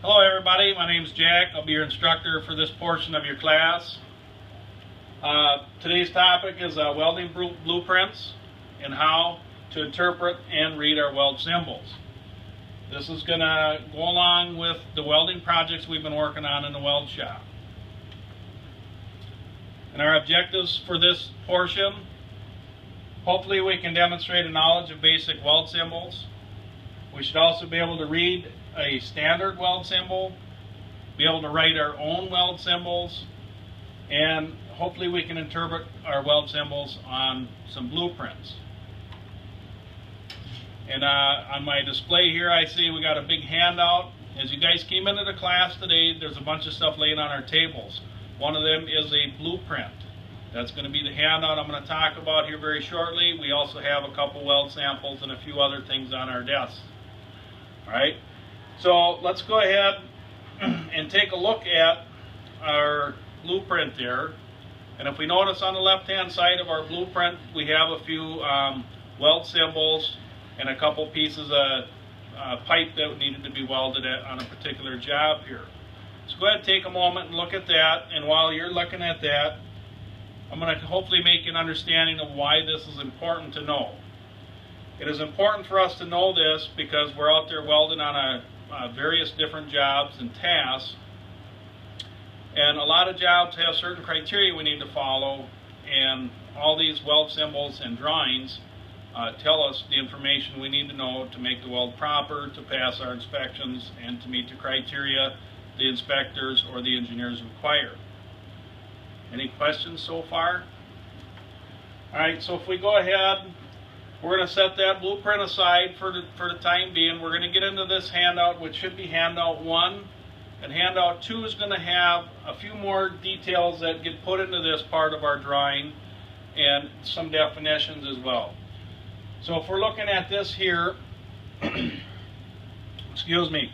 Hello everybody, my name is Jack. I'll be your instructor for this portion of your class. Today's topic is welding blueprints and how to interpret and read our weld symbols. This is going to go along with the welding projects we've been working on in the weld shop. And our objectives for this portion: hopefully we can demonstrate a knowledge of basic weld symbols. We should also be able to read a standard weld symbol, be able to write our own weld symbols, and hopefully we can interpret our weld symbols on some blueprints. And on my display here, I see we got a big handout. As you guys came into the class today, there's a bunch of stuff laying on our tables. One of them is a blueprint. That's going to be the handout I'm going to talk about here very shortly. We also have a couple weld samples and a few other things on our desks. All right, so let's go ahead and take a look at our blueprint there. And if we notice on the left-hand side of our blueprint, we have a few weld symbols and a couple pieces of pipe that needed to be welded on a particular job here. So go ahead and take a moment and look at that. And while you're looking at that, I'm going to hopefully make an understanding of why this is important to know. It is important for us to know this because we're out there welding on various different jobs and tasks. And a lot of jobs have certain criteria we need to follow, and all these weld symbols and drawings tell us the information we need to know to make the weld proper, to pass our inspections, and to meet the criteria the inspectors or the engineers require. Any questions so far? All right, so if we go ahead, we're going to set that blueprint aside for the time being. We're going to get into this handout, which should be handout 1. And handout 2 is going to have a few more details that get put into this part of our drawing and some definitions as well. So if we're looking at this here, excuse me,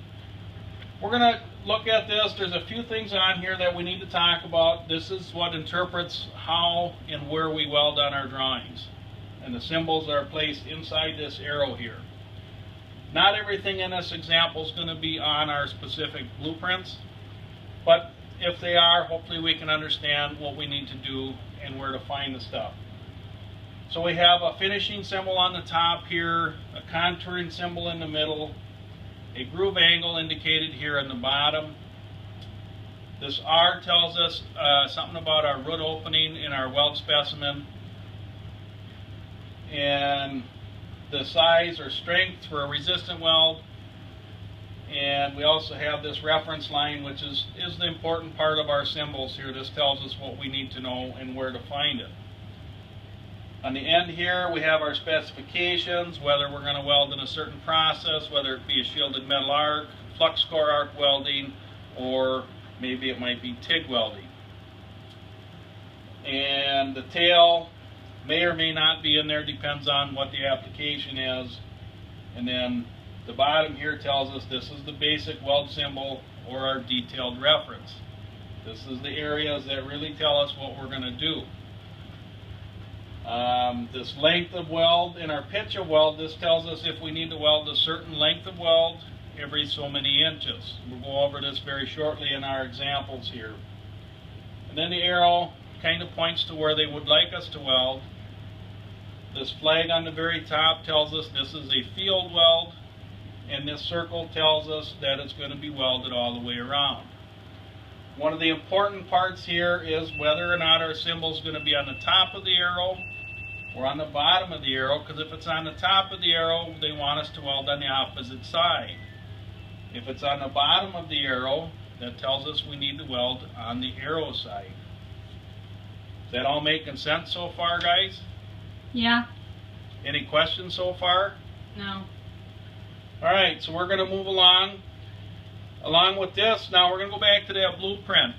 we're going to look at this. There's a few things on here that we need to talk about. This is what interprets how and where we weld on our drawings. And the symbols are placed inside this arrow here. Not everything in this example is going to be on our specific blueprints, but if they are, hopefully we can understand what we need to do and where to find the stuff. So we have a finishing symbol on the top here, a contouring symbol in the middle, a groove angle indicated here in the bottom. This R tells us something about our root opening in our weld specimen, and the size or strength for a resistant weld. And we also have this reference line, which is the important part of our symbols here. This tells us what we need to know and where to find it. On the end here, we have our specifications, whether we're going to weld in a certain process, whether it be a shielded metal arc, flux core arc welding, or maybe it might be TIG welding. And the tail may or may not be in there, depends on what the application is. And then the bottom here tells us this is the basic weld symbol or our detailed reference. This is the areas that really tell us what we're going to do. This length of weld and our pitch of weld, this tells us if we need to weld a certain length of weld every so many inches. We'll go over this very shortly in our examples here. And then the arrow kind of points to where they would like us to weld. This flag on the very top tells us this is a field weld, and this circle tells us that it's going to be welded all the way around. One of the important parts here is whether or not our symbol is going to be on the top of the arrow or on the bottom of the arrow, because if it's on the top of the arrow, they want us to weld on the opposite side. If it's on the bottom of the arrow, that tells us we need to weld on the arrow side. Is that all making sense so far, guys? Yeah. Any questions so far? No. Alright, so we're going to move along. Along with this, now we're going to go back to that blueprint.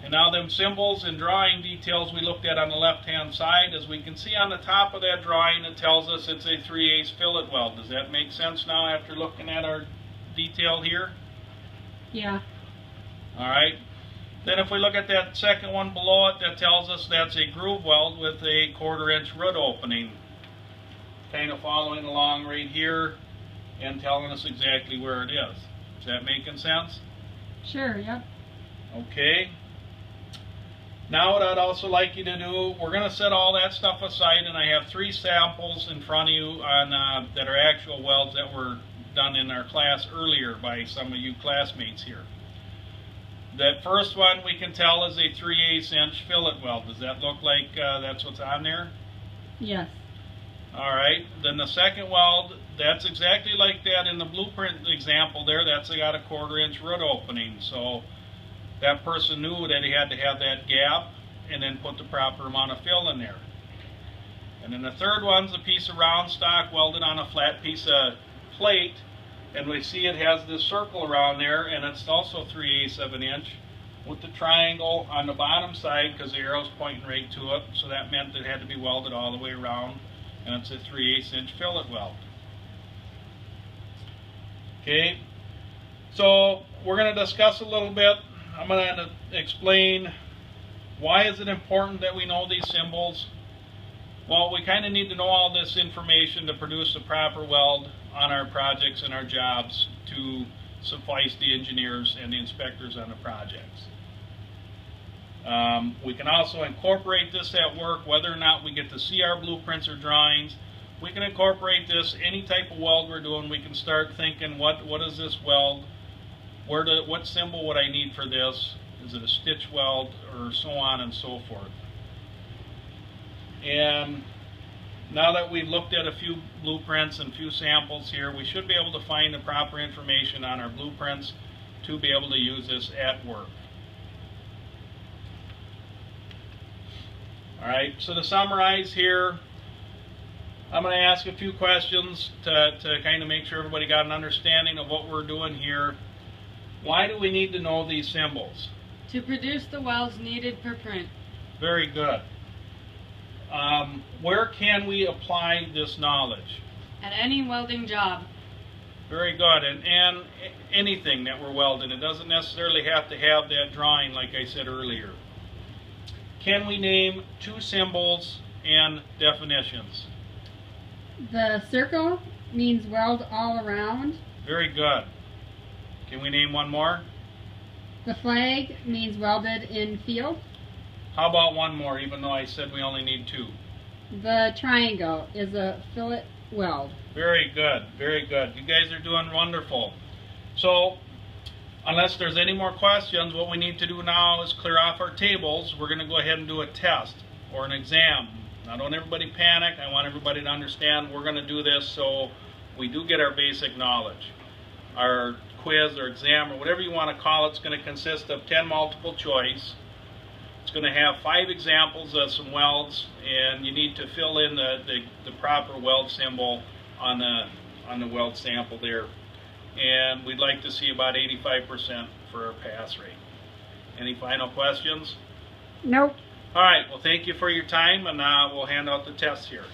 And now them symbols and drawing details we looked at on the left-hand side, as we can see on the top of that drawing, it tells us it's a 3/8 fillet weld. Does that make sense now after looking at our detail here? Yeah. Alright. Then if we look at that second one below it, that tells us that's a groove weld with a 1/4 inch root opening. Kind of following along right here and telling us exactly where it is. Is that making sense? Sure, yep. Okay. Now what I'd also like you to do, we're going to set all that stuff aside, and I have 3 samples in front of you on that are actual welds that were done in our class earlier by some of you classmates here. That first one we can tell is a 3/8 inch fillet weld. Does that look like that's what's on there? Yes. Alright, then the second weld, that's exactly like that in the blueprint example there. That's got a 1/4 inch root opening. So that person knew that he had to have that gap and then put the proper amount of fill in there. And then the third one's a piece of round stock welded on a flat piece of plate, and we see it has this circle around there, and it's also 3/8 of an inch with the triangle on the bottom side because the arrow's pointing right to it, so that meant it had to be welded all the way around, and it's a 3/8 inch fillet weld. Okay, so we're going to discuss a little bit. I'm going to explain why is it important that we know these symbols. Well, we kind of need to know all this information to produce a proper weld on our projects and our jobs to suffice the engineers and the inspectors on the projects. We can also incorporate this at work, whether or not we get to see our blueprints or drawings. We can incorporate this, any type of weld we're doing. We can start thinking, what is this weld? What symbol would I need for this? Is it a stitch weld, or so on and so forth? And now that we've looked at a few blueprints and a few samples here, we should be able to find the proper information on our blueprints to be able to use this at work. Alright, so to summarize here, I'm going to ask a few questions to kind of make sure everybody got an understanding of what we're doing here. Why do we need to know these symbols? To produce the welds needed for print. Very good. Where can we apply this knowledge? At any welding job. Very good. And anything that we're welding, it doesn't necessarily have to have that drawing like I said earlier. Can we name 2 symbols and definitions? The circle means weld all around. Very good. Can we name one more? The flag means welded in field. How about one more, even though I said we only need 2? The triangle is a fillet weld. Very good, very good. You guys are doing wonderful. So, unless there's any more questions, what we need to do now is clear off our tables. We're going to go ahead and do a test or an exam. Now, don't everybody panic. I want everybody to understand we're going to do this so we do get our basic knowledge. Our quiz or exam or whatever you want to call it is going to consist of 10 multiple choice. It's going to have 5 examples of some welds, and you need to fill in the proper weld symbol on the weld sample there. And we'd like to see about 85% for our pass rate. Any final questions? Nope. All right, well, thank you for your time, and we'll hand out the tests here.